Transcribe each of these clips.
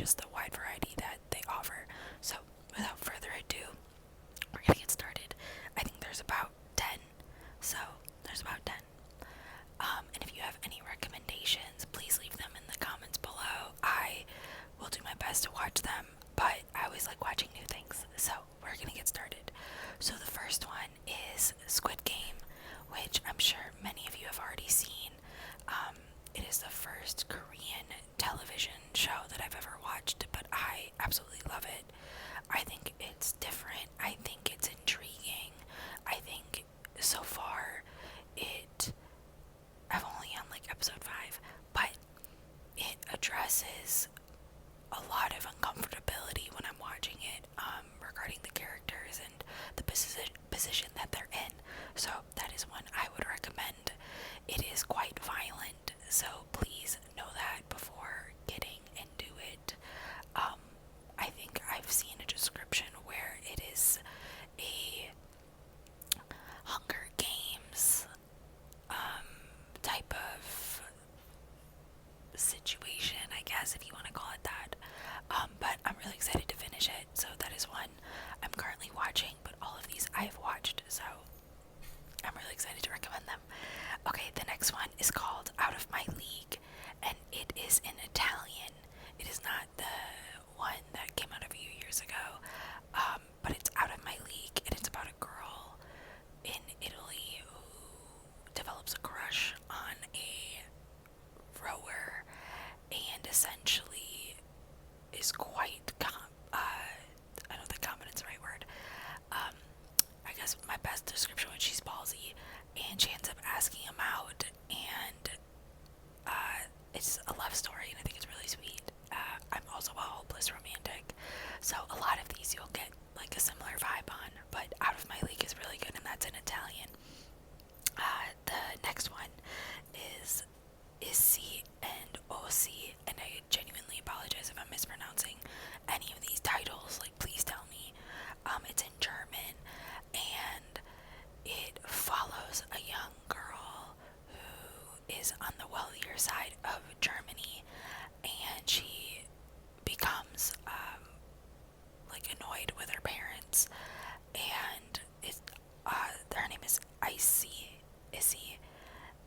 just the wide variety that they offer. So without further ado, we're gonna get started. I think there's about 10. So there's about 10. And if you have any recommendations, please leave them in the comments below. I will do my best to watch them, but I always like watching new things. So we're gonna get started. So the first one is Squid Game, which I'm sure many of you have already seen. It is the first Korean television show that I've ever watched, but I absolutely love it. I think it's different. I think it's intriguing. I think so far I've only on like episode 5, but it addresses a lot of uncomfortability when I'm watching it, regarding the characters and the position that they're in. So that is one I would recommend. It is quite violent, so please know that before getting into it. I think I've seen a description where it is a Hunger Games type of situation, I guess, if you want to call it that. But I'm really excited to finish it, so that is one I'm currently watching, but all of these I've watched, so I'm really excited to recommend them. Okay, the next one is called Out of My League, and it is in Italian. It is not the one that came out a few years ago, but it's Out of My League, and it's about a girl in Italy who develops a crush on a rower and essentially is quite I don't think confident's the right word. I guess my best description was she's ballsy, and she ends up asking him out, and it's a love story, and I think it's really sweet. I'm also a hopeless romantic, so a lot of these you'll get like a similar vibe on, but Out of My League is really good, and that's in Italian. The next one is Issy and Ossi, and I genuinely apologize if I'm mispronouncing any of these titles, like please tell me. It's in German, and it follows a young girl who is on the wealthier side of Germany, and she becomes like annoyed with her parents, and her name is Issy,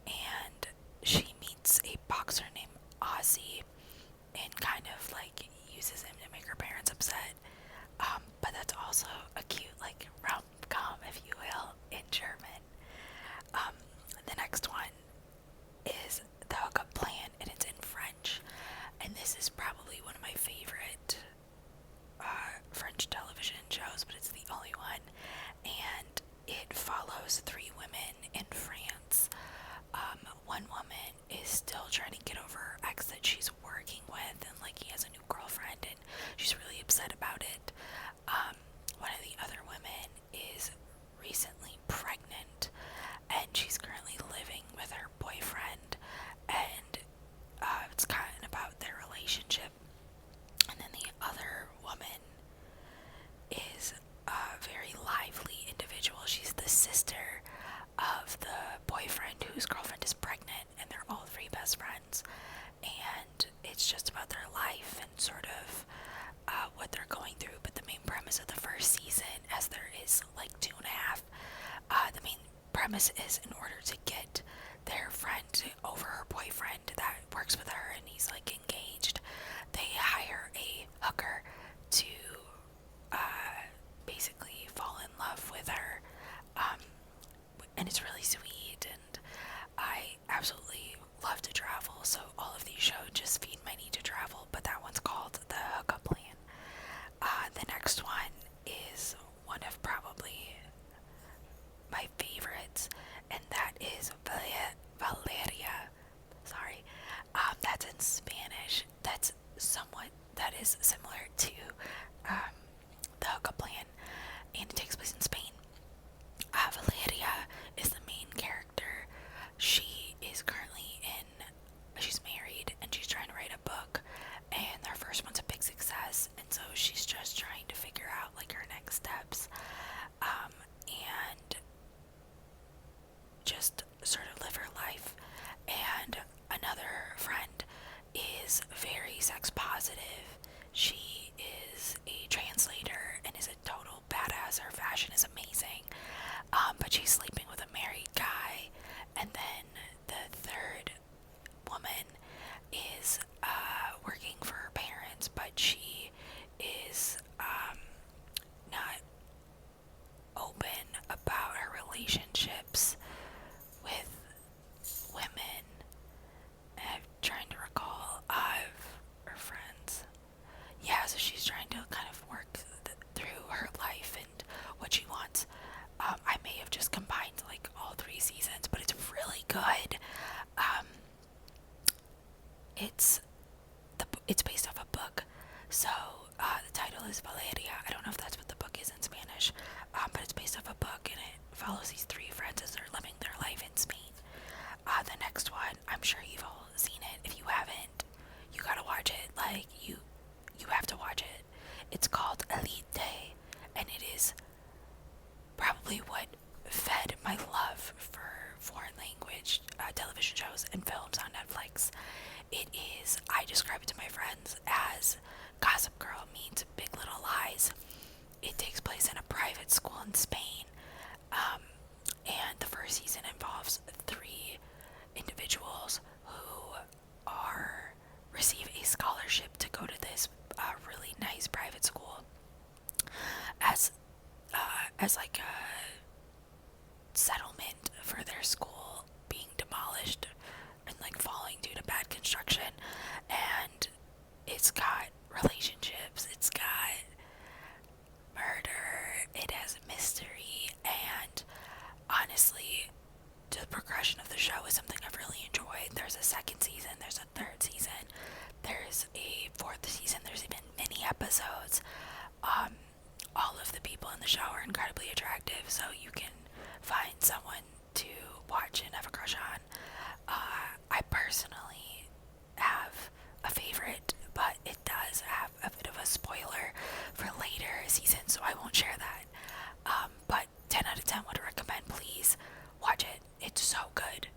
and she meets a boxer named Ozzy and kind of like uses him to make her parents upset. But that's also a cute like rom-com, if you will, in German. The next one is The Hookup Plan, and it's in French. And this is probably one of my favorite French television shows, but it's the only one. And it follows 3 women in France. One woman is still trying to get over her ex that she's working with, and like he has a new girlfriend, and she's really upset about it. One of the other women is recently pregnant, and she's currently living with her boyfriend, and it's kind of about their relationship. And then the other woman is a very lively individual. She's the sister of the boyfriend whose girlfriend is pregnant, and they're all 3 best friends, and it's just about their life and sort of what they're going through. But the main premise of the first season, as there is like 2.5, the main premise is in order to get their friend over her boyfriend that works with her and he's like engaged, they hire a hooker to basically fall in love with her. And it's really sweet, and I absolutely love to travel, so all of these shows just feed my need to travel, but that one's called The Hookup Plan. The next one is one of probably my favorites, and that is Valeria. Sorry. That's in Spanish. That is similar to The Hookup Plan, and it takes place in Spain. Valeria is the main character. She's married, and she's trying to write a book, and her first one's a big success, and so she's just trying to figure out like her next steps, and just sort of live her life. And another friend is very sex positive is Valeria. I don't know if that's what the book is in Spanish, but it's based off a book, and it follows these three friends as they're living their life in Spain. The next one, I'm sure you've all seen it. If you haven't, you gotta watch it. Like, you have to watch it. It's called Elite, and it is probably what fed my love for foreign language television shows and films on Netflix. It is, I describe it to my friends as Gossip Girl meets Big Little Lies. It takes place in a private school in Spain, and the first season involves three individuals who receive a scholarship to go to this really nice private school as like a settlement for their school being demolished and like falling due to bad construction. And it's got relationships, it's got murder, it has mystery, and honestly, the progression of the show is something I've really enjoyed. There's a second season, there's a third season, there's a fourth season, there's even mini episodes. All of the people in the show are incredibly attractive, so you can find someone to watch and have a crush on. I personally have a favorite, but it does have a bit of a spoiler for later seasons, so I won't share that. But 10 out of 10 would recommend. Please watch it. It's so good.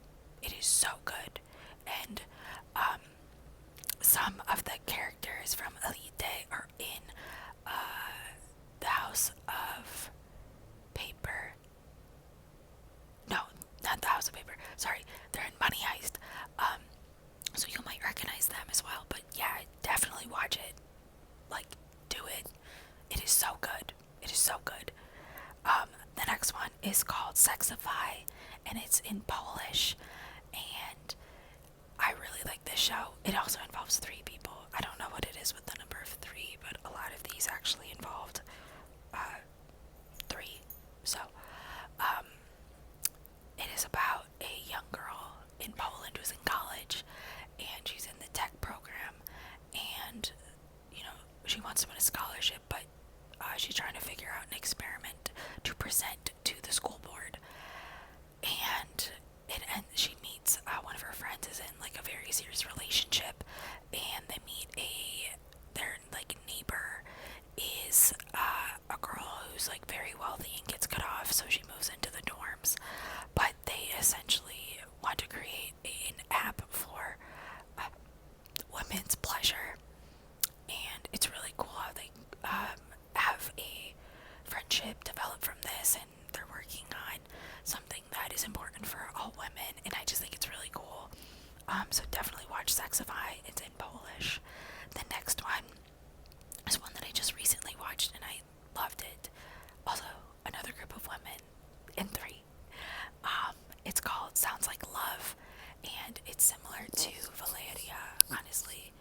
It is so good. And some of the characters from Elite are in the House of Paper. No, not the House of Paper. Sorry, they're in Money Heist. So you might recognize them as well. But yeah, definitely watch it. Like, do it. It is so good. It is so good. The next one is called Sexify, and it's in Polish. And I really like this show. It also involves three people. I don't know what it is with the number of three, but a lot of these actually involved three. So, it is about a young girl in Poland who's in college, and she's in the tech program, and, you know, she wants to win a scholarship, but she's trying to figure out an experiment to present to the school board. And she meets one of her friends is in like a very serious relationship, and they meet their like neighbor is a girl who's like very wealthy and gets cut off, so she moves into the dorms. But they essentially want to create an app for women's pleasure, and it's really cool how they have a friendship develop from this, and they're working on something that is important for all women, and I just think it's really cool. So definitely watch Sexify. It's in Polish. The next one is one that I just recently watched, and I loved it. Also, another group of women in three. It's called Sounds Like Love, and it's similar to Valeria, honestly.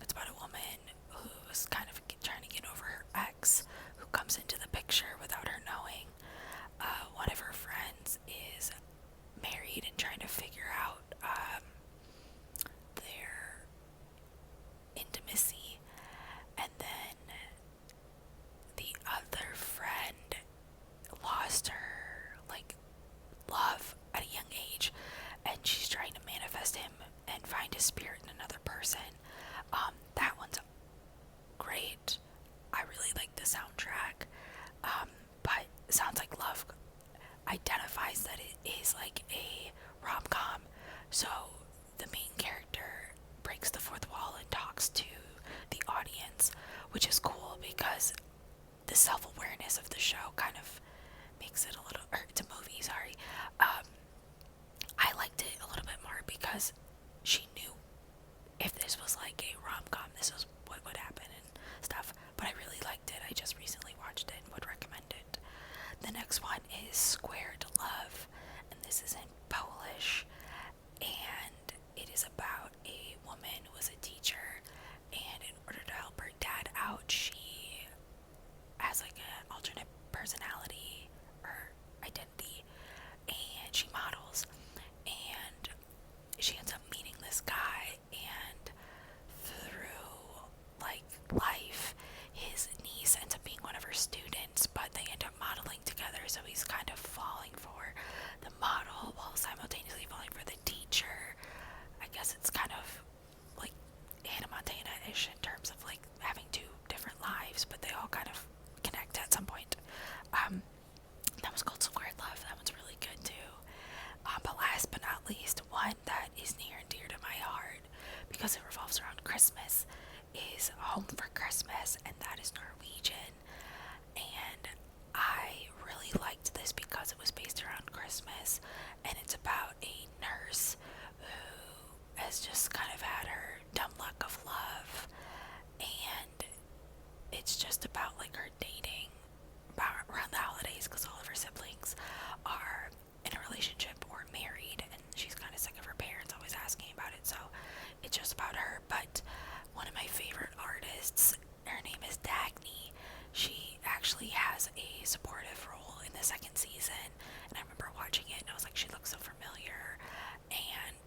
It's about a woman who's kind of trying to get over her ex, who comes into the picture without her knowing. One of her friends is married and trying to figure out their intimacy, and then the other friend lost her like love at a young age, and she's trying to manifest him and find his spirit in another person. That one's great. I really like the soundtrack. But Sounds Like Love identifies that it is like a rom-com. So the main character breaks the fourth wall and talks to the audience, which is cool because the self-awareness of the show kind of makes it a little, or it's a movie, sorry. I liked it a little bit more because she knew if this was like a rom-com, this was what would happen and stuff. But I really liked it. I just recently watched it and would recommend it. The next one is Squared Love, and this is in Polish, and it is about a woman who was a teacher, and in order to help her dad out, she has like an alternate personality or identity, and she models, and she ends up meeting this guy, and through Netflix is Home for Christmas, and that is Norwegian. And I really liked this because it was based around Christmas, and it's about a nurse who has just kind of had her dumb luck of love, and it's just about like her dating about around the holidays because all of her siblings are in a relationship or married, and she's kind of sick of her parents always asking about it, so it's just about her. But one of my favorite artists, her name is Dagny. She actually has a supportive role in the second season, and I remember watching it and I was like, she looks so familiar, and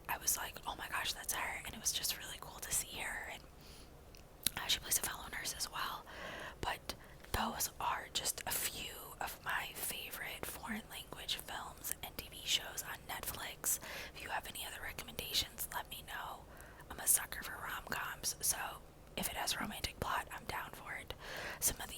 I was like, oh my gosh, that's her. And it was just really cool to see her, and she plays a fellow nurse as well. But those are just a few of my favorite foreign language films and TV shows on Netflix. If you have any other recommendations, let me know. I'm a sucker for rom-coms, so if it has a romantic plot, I'm down for it. Some of